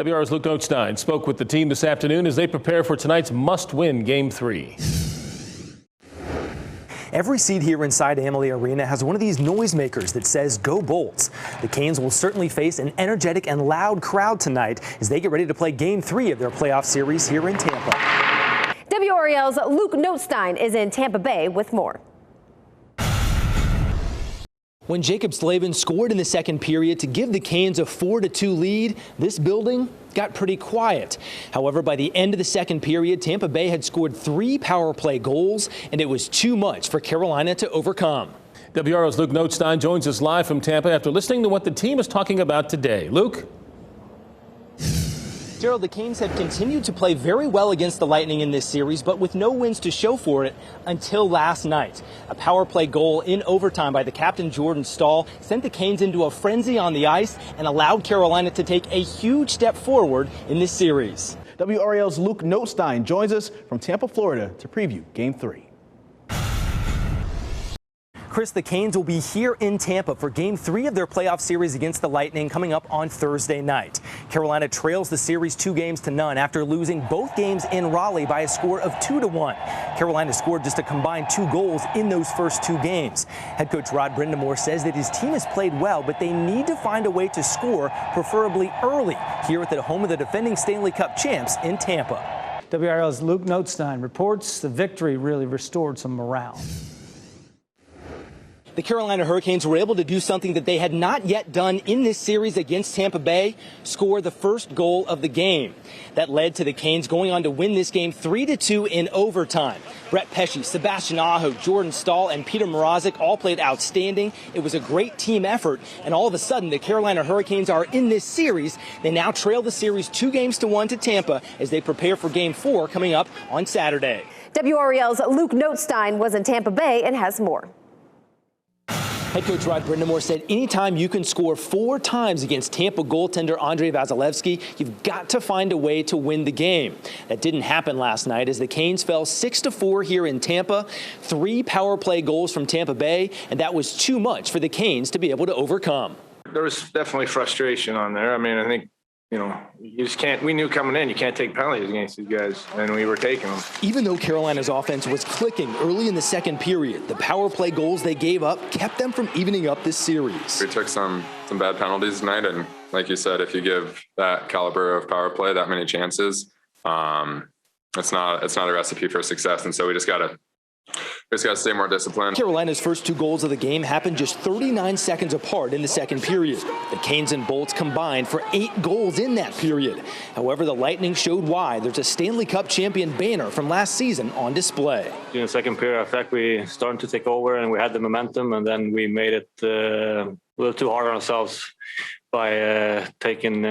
WR's Luke Notestine spoke with the team this afternoon as they prepare for tonight's must-win Game 3. Every seat here inside Amalie Arena has one of these noisemakers that says "Go Bolts." The Canes will certainly face an energetic and loud crowd tonight as they get ready to play Game 3 of their playoff series here in Tampa. WRL's Luke Notestine is in Tampa Bay with more. When Jacob Slavin scored in the second period to give the Canes a 4-2 lead, this building got pretty quiet. However, by the end of the second period, Tampa Bay had scored 3 power play goals, and it was too much for Carolina to overcome. WRL's Luke Notestine joins us live from Tampa after listening to what the team is talking about today. Luke? Gerald, the Canes have continued to play very well against the Lightning in this series, but with no wins to show for it until last night. A power play goal in overtime by the captain Jordan Staal sent the Canes into a frenzy on the ice and allowed Carolina to take a huge step forward in this series. WRL's Luke Notestine joins us from Tampa, Florida to preview Game 3. Chris, the Canes will be here in Tampa for Game 3 of their playoff series against the Lightning coming up on Thursday night. Carolina trails the series 2-0 after losing both games in Raleigh by a score of 2-1. Carolina scored just a combined 2 goals in those first 2 games. Head coach Rod Brindamore says that his team has played well, but they need to find a way to score, preferably early, here at the home of the defending Stanley Cup champs in Tampa. WRL's Luke Notestine reports the victory really restored some morale. The Carolina Hurricanes were able to do something that they had not yet done in this series against Tampa Bay, score the first goal of the game. That led to the Canes going on to win this game 3-2 in overtime. Brett Pesce, Sebastian Aho, Jordan Staal, and Peter Mrazek all played outstanding. It was a great team effort, and all of a sudden the Carolina Hurricanes are in this series. They now trail the series 2-1 to Tampa as they prepare for Game 4 coming up on Saturday. WRL's Luke Notestine was in Tampa Bay and has more. Head coach Rod Brindamore said anytime you can score 4 times against Tampa goaltender Andrei Vasilevskiy, you've got to find a way to win the game. That didn't happen last night as the Canes fell 6-4 here in Tampa. 3 power play goals from Tampa Bay, and that was too much for the Canes to be able to overcome. There was definitely frustration on there. I mean, I think, you just can't, we knew coming in, you can't take penalties against these guys, and we were taking them. Even though Carolina's offense was clicking early in the second period, the power play goals they gave up kept them from evening up this series. We took some bad penalties tonight, and like you said, if you give that caliber of power play that many chances, it's not a recipe for success, and so we just got to stay more disciplined. Carolina's first 2 goals of the game happened just 39 seconds apart in the second period. The Canes and Bolts combined for 8 goals in that period. However, the Lightning showed why. There's a Stanley Cup champion banner from last season on display. In the second period, I think we started to take over and we had the momentum, and then we made it a little too hard on ourselves by taking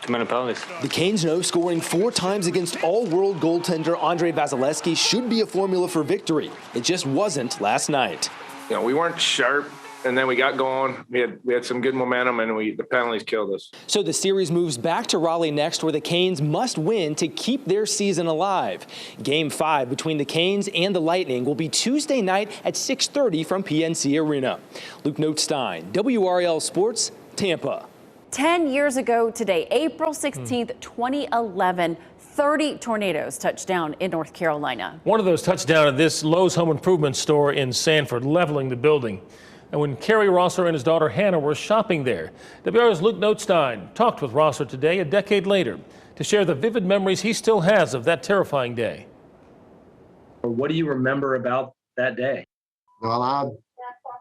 too many penalties. The Canes know scoring 4 times against all-world goaltender Andrei Vasilevskiy should be a formula for victory. It just wasn't last night. We weren't sharp, and then we got going. We had some good momentum, and the penalties killed us. So the series moves back to Raleigh next, where the Canes must win to keep their season alive. Game 5 between the Canes and the Lightning will be Tuesday night at 6:30 from PNC Arena. Luke Notestine, WRL Sports, Tampa. 10 years ago today, April 16th, 2011, 30 tornadoes touched down in North Carolina. One of those touched down at this Lowe's home improvement store in Sanford, leveling the building. And when Kerry Rosser and his daughter Hannah were shopping there, WR's Luke Notestine talked with Rosser today, a decade later, to share the vivid memories he still has of that terrifying day. What do you remember about that day? Well, I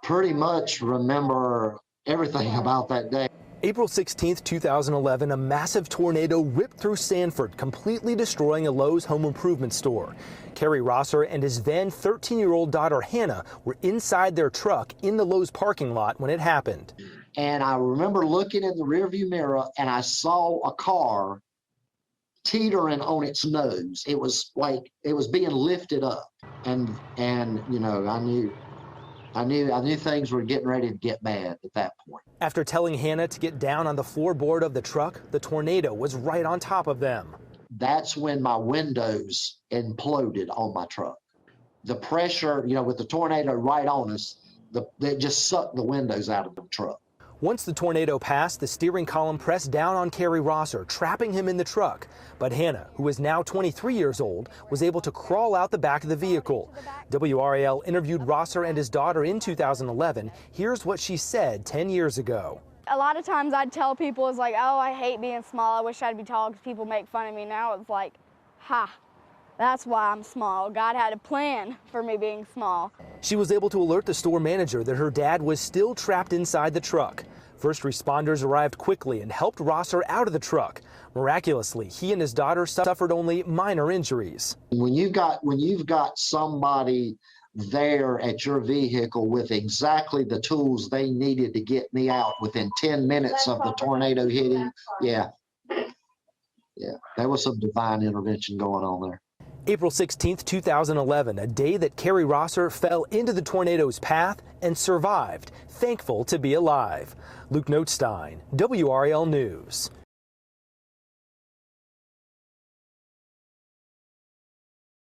pretty much remember everything about that day. April 16th, 2011, a massive tornado ripped through Sanford, completely destroying a Lowe's home improvement store. Kerry Rosser and his then 13-year-old daughter Hannah were inside their truck in the Lowe's parking lot when it happened. And I remember looking in the rearview mirror and I saw a car teetering on its nose. It was like it was being lifted up, and I knew things were getting ready to get bad at that point. After telling Hannah to get down on the floorboard of the truck, the tornado was right on top of them. That's when my windows imploded on my truck. The pressure, with the tornado right on us, it just sucked the windows out of the truck. Once the tornado passed, the steering column pressed down on Kerry Rosser, trapping him in the truck. But Hannah, who is now 23 years old, was able to crawl out the back of the vehicle. WRAL interviewed Rosser and his daughter in 2011. Here's what she said 10 years ago. A lot of times I'd tell people, it's like, oh, I hate being small. I wish I'd be tall because people make fun of me. Now it's like, ha, that's why I'm small. God had a plan for me being small. She was able to alert the store manager that her dad was still trapped inside the truck. First responders arrived quickly and helped Rosser out of the truck. Miraculously, he and his daughter suffered only minor injuries. When you've got somebody there at your vehicle with exactly the tools they needed to get me out within 10 minutes of the tornado hitting, yeah, there was some divine intervention going on there. April 16, 2011, a day that Kerry Rosser fell into the tornado's path and survived, thankful to be alive. Luke Notestine, WRAL News.